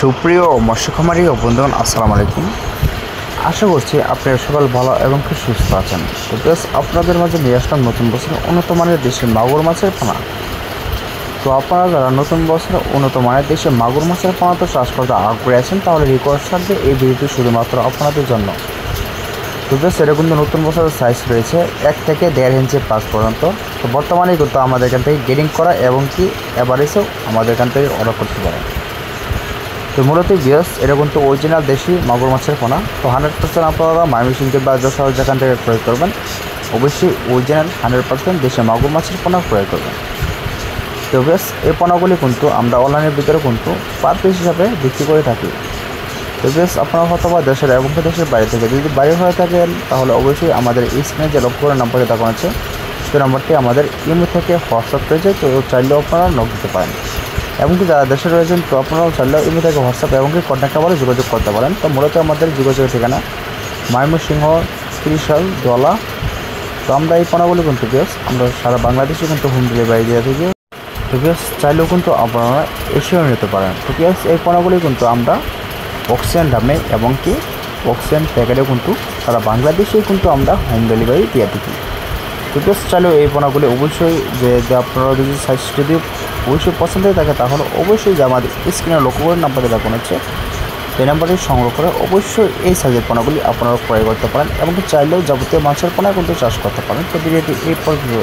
সুপ্রিয় মৎস্য খামারি ও বন্ধুগণ, আসসালামু আলাইকুম। আশা করছি আপনারা সকাল ভালো এবং খুব সুস্থ আছেন। তো বেশ আপনাদের মাঝে নিয়ে আসলাম নতুন বছরে উন্নত মানের দেশি মাগুর মাছের পোনা। তো আপনারা যারা নতুন বছরে উন্নত মানের দেশে মাগুর মাছের পোনা তো চাষ করতে আগ্রহী আছেন, তাহলে রিকোয়েস্ট থাকবে এই ভিডিওটি শুধুমাত্র আপনাদের জন্য। তো বেশ এরকম নতুন বছরের সাইজ রয়েছে 1 থেকে 1.5 ইঞ্চি প্লাস পর্যন্ত। তো বর্তমানে কিন্তু আমাদের এখান থেকে গ্রেডিং করা এবং কি অ্যাভারেজেও আমাদের এখান থেকে অর্ডার করতে পারেন। তো মূলত বিয়াস এটা কিন্তু অরিজিনাল দেশি মাগুর মাছের পোনা। তো 100% আপনারা ময়মনসিংহ বা যশোর যেখান থেকে ক্রয় করবেন, অবশ্যই অরিজিনাল 100% দেশি মাগুর মাছের পোনা ক্রয় করবেন। তো বেশ এই পোনাগুলি কিন্তু আমরা অনলাইনের ভিতরে কিন্তু পার পিস হিসাবে বিক্রি করে থাকি। তো বেশ আপনারা হয়তো বা দেশের এবং দেশের বাইরে থেকে যদি বাইরে হয়ে থাকেন, তাহলে অবশ্যই আমাদের স্ক্রিনে যে লক্ষ্য করে নাম্বারে দেখানো আছে সেই নাম্বারটি আমাদের ইমো থেকে হোয়াটসঅ্যাপ রয়েছে। তো চাইলেও আপনারা নক দিতে পারেন। এমনকি যারা দেশে রয়েছেন তো আপনারাও চাইলেও ইমেল থেকে হোয়াটসঅ্যাপ এমনকি কন্ট্যাক্ট নাম্বারে যোগাযোগ করতে পারেন। তো মূলত আমাদের যোগাযোগের ঠিকানা ময়মনসিংহ, ত্রিশাল, দলা। তো আমরা এই পোনাগুলি কিন্তু বেশ আমরা সারা বাংলাদেশে কিন্তু হোম ডেলিভারি দিয়ে থাকি। তো বেশ চাইলেও কিন্তু আপনারা এসেও নিতে পারেন। তো বেশ এই পোনাগুলি কিন্তু আমরা অক্সিজেন দামে এবং কি অক্সিজেন প্যাকেটেও কিন্তু সারা বাংলাদেশেই কিন্তু আমরা হোম ডেলিভারি দিয়ে থাকি। তো বেশ চাইলেও এই পোনাগুলি অবশ্যই যে আপনারা যদি সাইজ যদি অবশ্যই পছন্দ হয়ে থাকে, তাহলে অবশ্যই যে আমাদের স্ক্রিনে লক্ষ্য করে নাম্বারে দেখানো হচ্ছে এই নাম্বারটি সংগ্রহ করে অবশ্যই এই সাইজের পোনাগুলি আপনারা ক্রয় করতে পারেন এবং চাইলেও যাবতীয় মাছের পোনা কিন্তু চাষ করতে পারেন। তো ভিডিওটি এই পর্যন্ত।